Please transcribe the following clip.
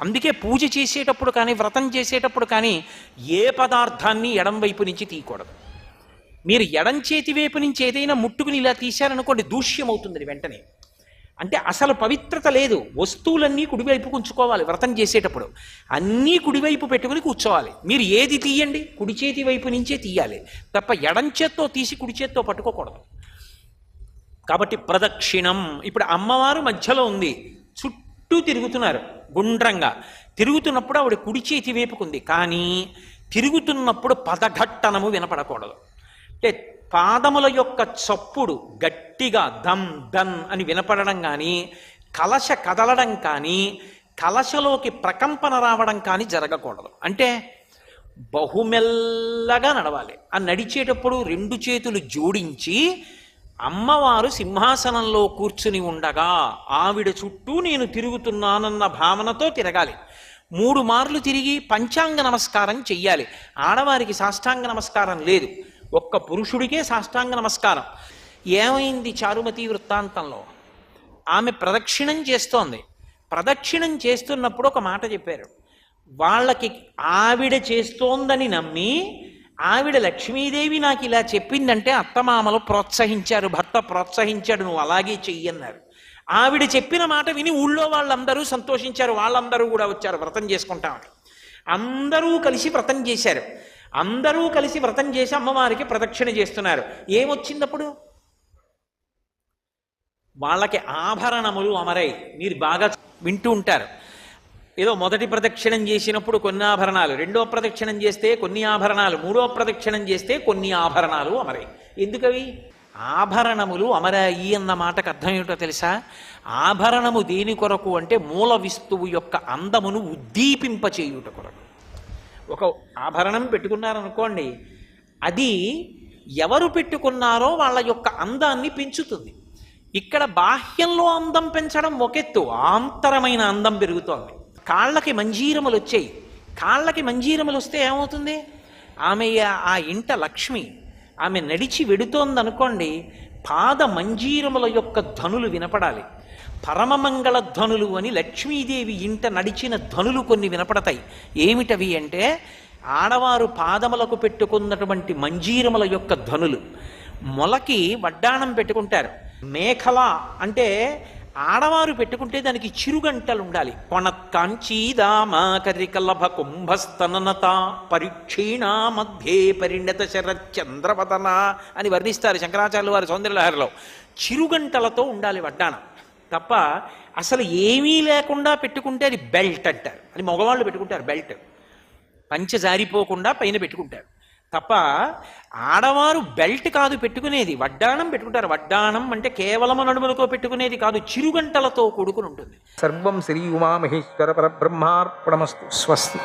అందుకే పూజ చేసేటప్పుడు కానీ వ్రతం చేసేటప్పుడు కానీ ఏ పదార్థాన్ని ఎడం వైపు నుంచి తీయకూడదు. మీరు ఎడం చేతి వైపు నుంచి ఏదైనా ముట్టుకుని ఇలా తీశారనుకోండి, దూష్యం అవుతుంది వెంటనే. అంటే అసలు పవిత్రత లేదు. వస్తువులన్నీ కుడివైపు ఉంచుకోవాలి. వ్రతం చేసేటప్పుడు అన్నీ కుడివైపు పెట్టుకుని కూర్చోవాలి. మీరు ఏది తీయండి కుడి చేతి వైపు నుంచే తీయాలి తప్ప ఎడం చేత్తో తీసి కుడి చేత్తో పట్టుకోకూడదు. కాబట్టి ప్రదక్షిణం. ఇప్పుడు అమ్మవారు మధ్యలో ఉంది, చుట్టూ తిరుగుతున్నారు గుండ్రంగా. తిరుగుతున్నప్పుడు ఆవిడ కుడి చేతి వైపుకుంది, కానీ తిరుగుతున్నప్పుడు పదఘట్టనము వినపడకూడదు. అంటే పాదముల యొక్క చప్పుడు గట్టిగా ధమ్ ధన్ అని వినపడడం కానీ, కలశ కదలడం కానీ, కలశలోకి ప్రకంపన రావడం కానీ జరగకూడదు. అంటే బహుమెల్లగా నడవాలి. ఆ నడిచేటప్పుడు రెండు చేతులు జోడించి అమ్మవారు సింహాసనంలో కూర్చుని ఉండగా ఆవిడ చుట్టూ నేను తిరుగుతున్నానన్న భావనతో తిరగాలి. 3 మార్లు తిరిగి పంచాంగ నమస్కారం చెయ్యాలి. ఆడవారికి సాష్టాంగ నమస్కారం లేదు, ఒక్క పురుషుడికే సాష్టాంగ నమస్కారం. ఏమైంది చారుమతి వృత్తాంతంలో? ఆమె ప్రదక్షిణం చేస్తోంది. ప్రదక్షిణం చేస్తున్నప్పుడు ఒక మాట చెప్పారు. వాళ్ళకి ఆవిడ చేస్తోందని నమ్మి, ఆవిడ లక్ష్మీదేవి నాకు ఇలా చెప్పిందంటే అత్తమామలు ప్రోత్సహించారు, భర్త ప్రోత్సహించాడు, నువ్వు అలాగే చెయ్యన్నారు. ఆవిడ చెప్పిన మాట విని ఊళ్ళో వాళ్ళందరూ సంతోషించారు. వాళ్ళందరూ కూడా వచ్చారు వ్రతం చేసుకుంటామని. అందరూ కలిసి వ్రతం చేశారు. అందరూ కలిసి వ్రతం చేసి అమ్మవారికి ప్రదక్షిణ చేస్తున్నారు. ఏమొచ్చిందప్పుడు? వాళ్ళకి ఆభరణములు అమరై. మీరు బాగా వింటూ ఉంటారు. ఏదో మొదటి ప్రదక్షిణం చేసినప్పుడు కొన్ని ఆభరణాలు, రెండో ప్రదక్షిణం చేస్తే కొన్ని ఆభరణాలు, మూడో ప్రదక్షిణం చేస్తే కొన్ని ఆభరణాలు అమరాయి. ఎందుకవి? ఆభరణములు అమరాయి అన్న మాటకు అర్థం ఏమిటో తెలుసా? ఆభరణము దేని కొరకు అంటే మూల విస్తువు యొక్క అందమును ఉద్దీపింపచేయుట కొరకు. ఒక ఆభరణం పెట్టుకున్నారనుకోండి, అది ఎవరు పెట్టుకున్నారో వాళ్ళ యొక్క అందాన్ని పెంచుతుంది. ఇక్కడ బాహ్యంలో అందం పెంచడం ఒకెత్తు, ఆంతరమైన అందం పెరుగుతోంది. కాళ్ళకి మంజీరములు వచ్చాయి. కాళ్ళకి మంజీరములు వస్తే ఏమవుతుంది? ఆమె ఆ ఇంట లక్ష్మి. ఆమె నడిచి వెడుతోందనుకోండి, పాద మంజీరముల యొక్క ధ్వనులు వినపడాలి. పరమమంగళ ధ్వనులు అని లక్ష్మీదేవి ఇంట నడిచిన ధ్వనులు కొన్ని వినపడతాయి. ఏమిటవి అంటే ఆడవారు పాదములకు పెట్టుకున్నటువంటి మంజీరముల యొక్క ధ్వనులు. మొలకి వడ్డాణం పెట్టుకుంటారు. మేఖల అంటే ఆడవారు పెట్టుకుంటే దానికి చిరుగంటలు ఉండాలి. కొణత్కాంచీదామాకరికలభ కుంభస్తననత పరీక్షీణ మధ్యే పరిణత శరచంద్రవదన అని వర్ణిస్తారు శంకరాచార్యులు వారి సౌందర్యలహరిలో. చిరుగంటలతో ఉండాలి వడ్డాణం. తప్ప అసలు ఏమీ లేకుండా పెట్టుకుంటే అది బెల్ట్ అంటారు. అది మగవాళ్ళు పెట్టుకుంటారు బెల్ట్, పంచె జారిపోకుండా పైన పెట్టుకుంటారు. తప్ప ఆడవారు బెల్ట్ కాదు పెట్టుకునేది, వడ్డాణం పెట్టుకుంటారు. వడ్డాణం అంటే కేవలం నడుములతో పెట్టుకునేది కాదు, చిరుగంటలతో కూడుకుని ఉంటుంది. సర్వం శ్రీ ఉమామహేశ్వర పరబ్రహ్మార్పణమస్తు. స్వస్తి.